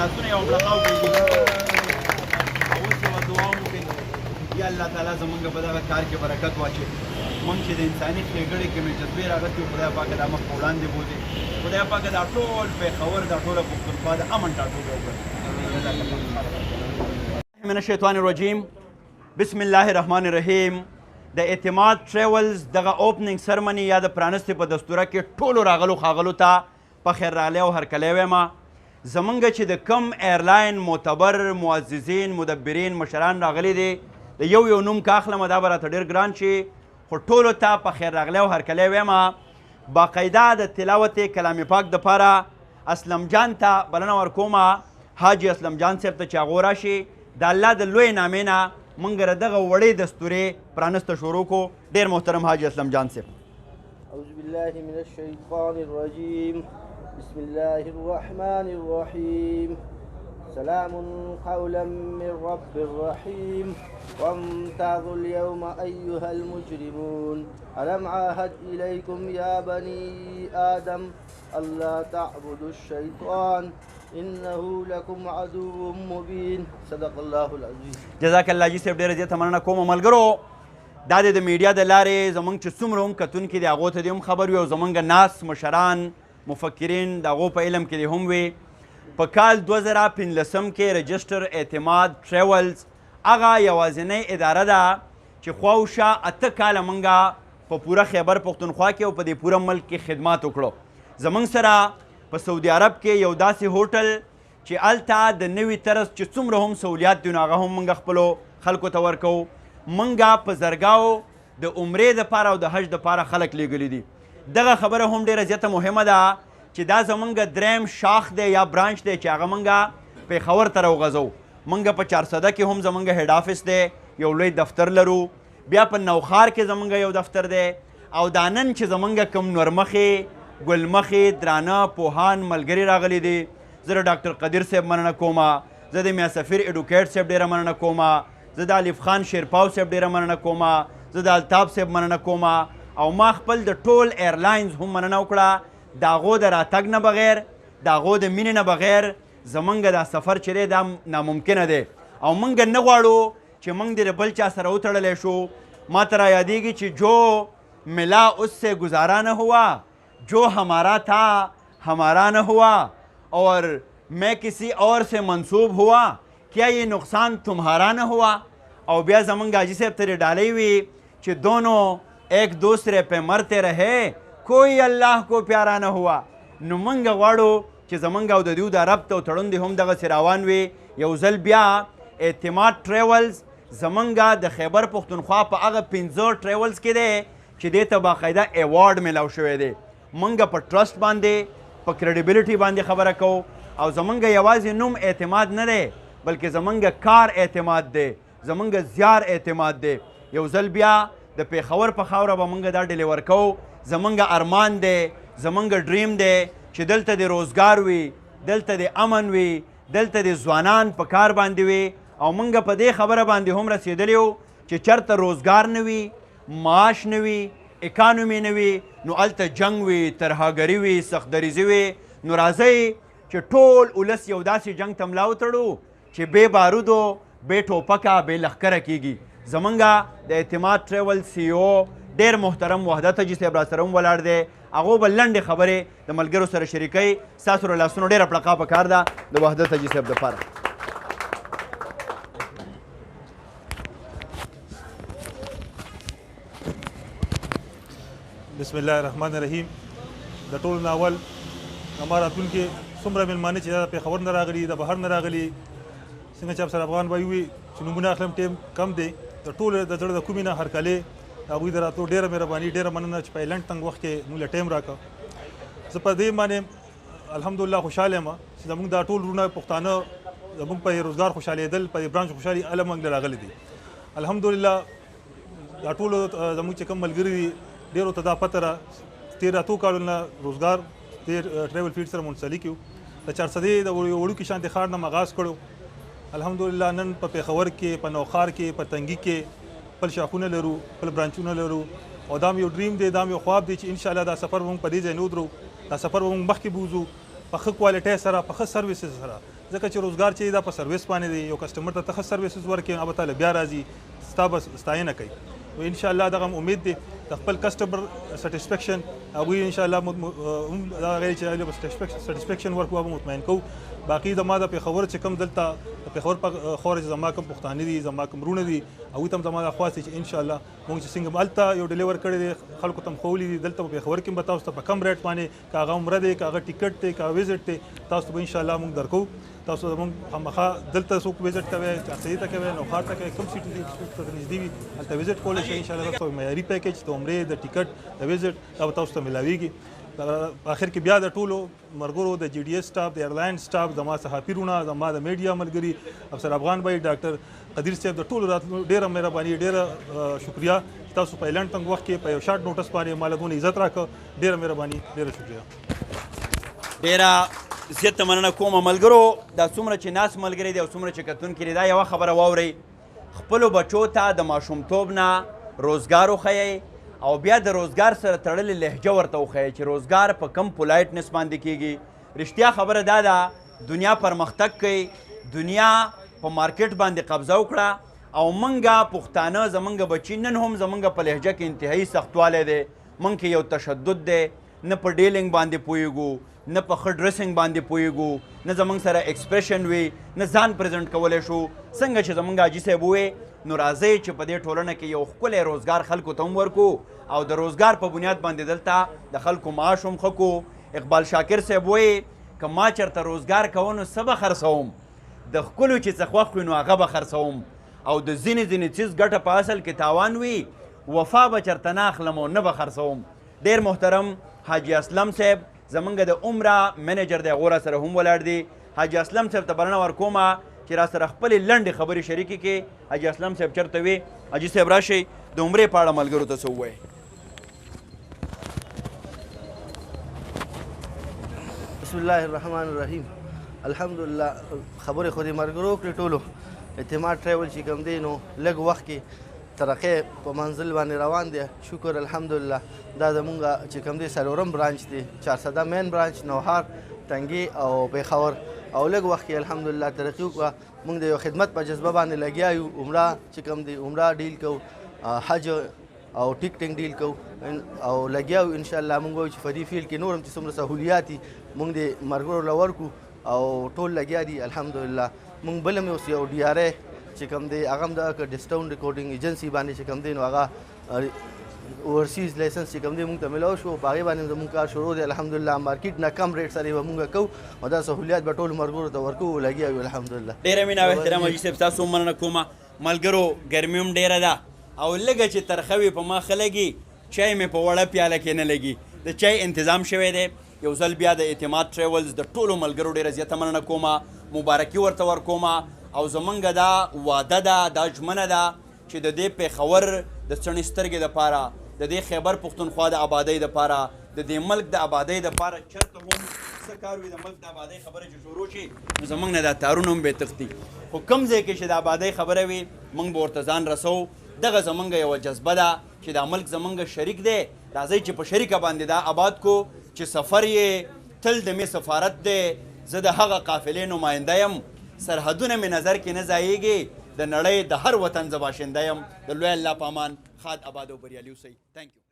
لاسونه یو بړقه وکړي اوس یوه دعا وکړئ یا الله تعالی زمونږ په دغه کار کې برکت واچوي مونږ چې د انساني ښېګړې کې مې جذبې راغستې وو خدای پاکه دا مخ په وړاندې بوځي خدای پاکه دا ټول پېښور دا ټوله پښتونخوا د امن ټاټوبی وکړي من الشیطان الرجیم بسم الله الرحمن الرحیم د اعتماد ټریولز دغه اوپننګ سرمني یا د پرانستې په دستوره کې ټولو راغلو ښاغلو ته په خیر راغلی او هرکلی وایم زمونږ چې د کم ایرلاین معتبر معززین مدبرین مشران راغلي دي د یو نوم که اخلمه دا به راته ډېر ګران شي خو ټولو ته په خیر راغلی او هرکلی وایم باقاعده د تلاوت کلام پاک دپاره اسلم جان ته بلنه ورکومه حاجي اسلم جان صاحب ته چې هغو راشي د الله د لوی نامې نه موږ له دغه وړې دستورې پرانسته شروع کړو ډېر محترم حاجي اسلم جان صاحب أعوذ بالله من الشيطان الرجيم بسم الله الرحمن الرحيم سلام قولا من رب رحيم وامتازوا اليوم أيها المجرمون ألم عاهد إليكم يا بني آدم ألا تعبدوا الشيطان إنه لكم عدو مبين صدق الله العظيم جزاک الله جي صاحب ډېره زیاته مننه کوم ملګرو دا د میډیا د لارې زموږ چې څومره هم کتونکي دي هغو ته دې هم خبر وي او زموږ ناس مشران مفکرین د هغو په علم کې دې هم وي په کال 2015 کې رجسټر اعتماد ټریولز هغه یوازینۍ اداره ده چې خواوشا 8 کاله موږ په پوره خیبر پښتونخوا کې او په دې پوره ملک کې خدمات وکړو زموږ سره په سعودي عرب کې یو داسې هوټل چې هلته د نوي طرز چې څومره هم سهولیات دي نو هغه هم موږ خپلو خلکو ته ورکوو موږ په زرګاو د عمرې دپاره او د حج دپاره خلک لیږلي دي دغه خبره هم ډېره زیاته مهمه ده چې دا زمونږ دریم شاخ دی یا برانچ دی چې هغه موږ پېښور ته راوغځو موږ په چارسده کې هم زمونږ هیډ آفس دی یو لوی دفتر لرو بیا په نوخار کې زمونږ یو دفتر دی او دا نن چې زمونږ کوم نورمخې ګلمخې درانه پوهان ملګري راغلي دي زه د ډاکټر قدیر صاحب مننه کومه زه د میا سفیر ایډوکیټ صاحب ډېره مننه کومه زه د الف خان شیرپاو صاحب ډېره مننه کومه زه د الطاف صاحب مننه کومه او ما خپل د ټول ایرلاینز هم مننه وکړه د هغو د راتګ نه بغیر د هغو د مینې نه بغیر زمونږ دا سفر چې دی دا ناممکنه دی او موږ نه غواړو چې موږ د بل چا سره وتړلی شو ما ته را یادېږي چې جو ملا اس سے گزارا نہ ہوا جو ہمارا تھا ہمارا نہ ہوا اور میں کسی اور سے منسوب ہوا کیا یہ نقصان تمہارا نہ ہوا او بیا زمونږ حاجي صاحب ته ډالۍ وي چې دونوں ایک دوسرے پہ مرتے رہے کوئی الله کو پیارا نه ہوا نو موږ غواړو چې زمونږ او د دوی د ربط او تړون دې هم دغسې روان وي یو ځل بیا اعتماد ټریولز زمونږ د خیبر پښتونخوا په هغه 15 ټریولز کې دی چې دې ته باقاعده ایوارډ میلاو شوی دی موږ په ټرسټ باندې په کریډیبلیټي باندې خبره کوو او زمونږ یوازې نوم اعتماد نه دی بلکې زمونږ کار اعتماد دی زمونږ زیار اعتماد دی یو ځل بیا د پېښور په خاوره به موږ دا ډیلیور کوو زمونږ ارمان دی زمونږ ډریم دی چې دلته د روزګار وي دلته د امن وي دلته د ځوانان په کار باندې وي او موږ په دې خبره باندې هم رسېدلي وو چې چېرته روزګار نه وي معاش نه وي اکانومي نه وي نو هلته جنګ وي ترهاګري وي سختدریزي وي نو راځئ چې ټول ولس یو داسې جنګ ته ملا وتړو چې بې بارودو بې ټوپکه بې لښکره کېږي زمونږ د اعتماد ټریول سی او ډېر محترم وحدت حاجي صاحب را سره هم ولاړ دی هغو به لنډې خبرې د ملګرو سره شریکوي ستاسو له لاسونو ډېره پړقا پکار ده د وحدت حاجي صاحب دپاره بسم الله الرحمن الرحیم د ټولو نه اول زما راتلونکي څومره مېلمانه چې دا پېښور نه راغلي د بهر نه راغلي څنګه چې افسر افغان وایي وي چې نومونه اخلم ټیم کم دی د ټولو د زړه د کومې نه هرکلی هغوی د راتلو ډېره مهرباني ډېره مننه چې په لنډ تنګ وخت کې موږ له ټایم راکړه زه په دې باندې الحمدلله خوشحاله یم چې زموږ دا ټول وروڼه پښتانه زموږ په روزګار خوشحالېدل په دې برانچ خوشحالي هله موږ له راغلي دي الحمدلله دا ټولو زموږ چې کوم ملګري دي ډېرو ته دا پته ده 13 کالو نه روزګار ټریول فیلډ سره منسلک یو د چارسدې د وړوکي شانتې ښار نه آغاز کړو الحمدلله نن په پېښور کې په نوخار کې په تنګي کې خپل شاخونه لرو خپل برانچونه لرو او دا یو ډریم دی دا یو خواب دی چې انشاءالله دا سفر به موږ په دې ځای نه ودرو دا سفر به موږ مخکې بوځو په ښه کوالټۍ سره په ښه سروسز سره ځکه چې روزګار چې دا په سروس باندې دی، یو کسټمر ته ښه سروسز ورکړي هغه تعالی بیا راځي ستا به ستاینه کوي. و ان شاء الله دغه امید دی د خپل کسټمر سټیسفیکشن هغوی ان شاء الله هغه چې هغه سټیسفیکشن ورکوو هغه مطمئن کوو. باقي زما د پېښور چې کوم دلته د پېښور په خور چې زما کوم پښتانه دي، زما کوم وروڼه دي، هغوی ته هم زما دا خواست دی چې ان شاء الله مونږ چې څنګه هلته یو ډیلیور کړی دی خلکو ته هم ښوولي دي، دلته په پېښور کې هم به تاسو ته په کم ریټ باندې که هغه عمره دی که هغه ټیکټ دی که هغه ویزټ دی تاسو ته به ان شاء الله مونږ درکوو. تاسو زموږ خامخا دلته څوک ویزټ کوئ، چارسدي ته کوئ، نوښار ته کوئ، کوم سیټي دي څوک ته نږدې وي هلته ویزټ کولی شئ. انشاءالله تاسو معیاري پیکیج د عمرې د ټیکټ د ویزټ دا به تاسو ته میلاویږي. په آخر کې بیا د ټولو ملګرو د جی ډي ایس سټاف، د ایرلاین سټاف، زما صحافي وروڼه، زما د میډیا ملګري افسر افغان بھائی، ډاکټر قدیر صاحب، د ټولو راتلو ډېره مهرباني، ډېره شکریه چې تاسو په اعلان تنګ وخت کې په یو شارټ نوټس باندې ماله دونه عزت راکړه. ډېره مهرباني، ډېره شکریه. ډېره زیاته مننه کوم ملګرو. دا څومره چې ناس ملګري دي او څومره چې کتونکي دي دا یوه خبره واورئ، خپلو بچو ته د ماشومتوب نه روزګار وښیئ او بیا د روزګار سره تړلې لهجه ورته وښیئ چې روزګار په کم پولایټنس باندې کیږي. رښتیا خبره دا ده دنیا پرمختګ کوي، دنیا په مارکیټ باندې قبضه وکړه او موږ پښتانه زموږ بچي نن هم زموږ په لهجه کې انتهایي سختوالی دی، موږ کې یو تشدد دی، نه په ډیلینګ باندې پوهېږو، نه په ښه ډریسنګ باندې پوهېږو، نه زموږ سره ایکسپریشن وي، نه ځان پرزنټ کولی شو. څنګه چې زموږ حاجي صاحب وویې نو راځئ چې په دې ټولنه کې یو ښکلی روزګار خلکو ته هم ورکو او د روزګار په بنیاد باندې دلته د خلکو معاش هم ښه کو. اقبال شاکر صاحب وایي که ما چېرته روزګار کوه نو څه به خرڅوم، د ښکلو چې څه خوښ وي نو هغه به خرڅوم او د ځینې څیز ګټه په اصل کې تاوان وي وفا به چېرته نه اخلم او نه به خرڅوم. ډېر محترم حاجي اسلم صاحب زمونږ د عمره منیجر دی، هغو را سره هم ولاړ دي. حاجي اسلم صاحب ته بلنه ورکومه چې را سره خپلې لنډې خبرې شریکې کړي. حاجي اسلم صاحب چېرته وي؟ حاجي صاحب راشئ د عمرې په اړه ملګرو ته څه ووایئ. بسم الله الرحمن الرحیم. الحمدلله خبرې خو دې ملګرو وکړې ټولو. اعتماد ټریول چې کوم دی نو لږ وخت کې ترقی په منزل باندې روان دی، شکر الحمدلله. دا زمونږ چې کوم دی څلورم برانچ دی، چارسده مین برانچ، نوحار، ټنګي او پېښور، او لږ وخت کې الحمدلله ترقي وکړه. موږ د یو خدمت په جذبه باندې لګیا یو، عمره چې کوم دی عمره ډیل کوو، حج او ټیکټینګ ډیل کوو او لګیا یو. انشاءالله موږ وایو چې په دې فیلډ کې نور هم چې څومره سهولیات دي موږ د ملګرو له ورکو او ټول لګیا دي الحمدلله. موږ بل هم یو ډي آر ای چې کوم دی هغه هم د ډسکاونټ ریکارډینګ ایجنسي باندې چې کوم دی نو هغه اوورسیز لایسنس چې کوم دی موږ ته میلاو شو، په هغې باندې زموږ کار شروع دی الحمدلله. مارکیټ نه کم ریټ سره به موږ کوو او دا سهولیات به ټولو ملګرو ته ورکوو، لګیا یو الحمدلله. ډېره مینه او احترام حاجي صاحب، تاسو هم مننه کومه. ملګرو ګرمي هم ډېره ده او لږه چې ترخه وي په ما ښه لګي، چای مې په وړه پیاله کې نه لګي. د چای انتظام شوی دی. یو ځل بیا د اعتماد ټریولز د ټولو ملګرو ډېره زیاته مننه کومه، مبارکي ورته ورکومه او زمونږ دا واده ده، دا ژمنه ده چې د دې پېښور د څڼې سترګې دپاره، د دې خیبر پښتونخوا د آبادۍ دپاره، د دې ملک د آبادۍ دپاره چېرته هم څه کار وي د ملک د آبادۍ خبره چې شروع شي نو زمونږ نه دا تارونه هم بې تښتي. خو کوم ځای کې چې د آبادۍ خبره وي موږ به ورته ځان رسوو. دغه زمونږ یوه جذبه ده چې دا ملک زمونږ شریک دی. راځئ چې په شریکه باندې دا آباد کو چې سفر یې تل د مې سفارت دی. زه د هغه قافلې نماینده یم، سرحدونه مې نظر کې نه ځایږي، د نړۍ د هر وطن زه باشنده یم. د لوی الله په امان، ښاد آباد او بریالي اوسئ. تھینک یو.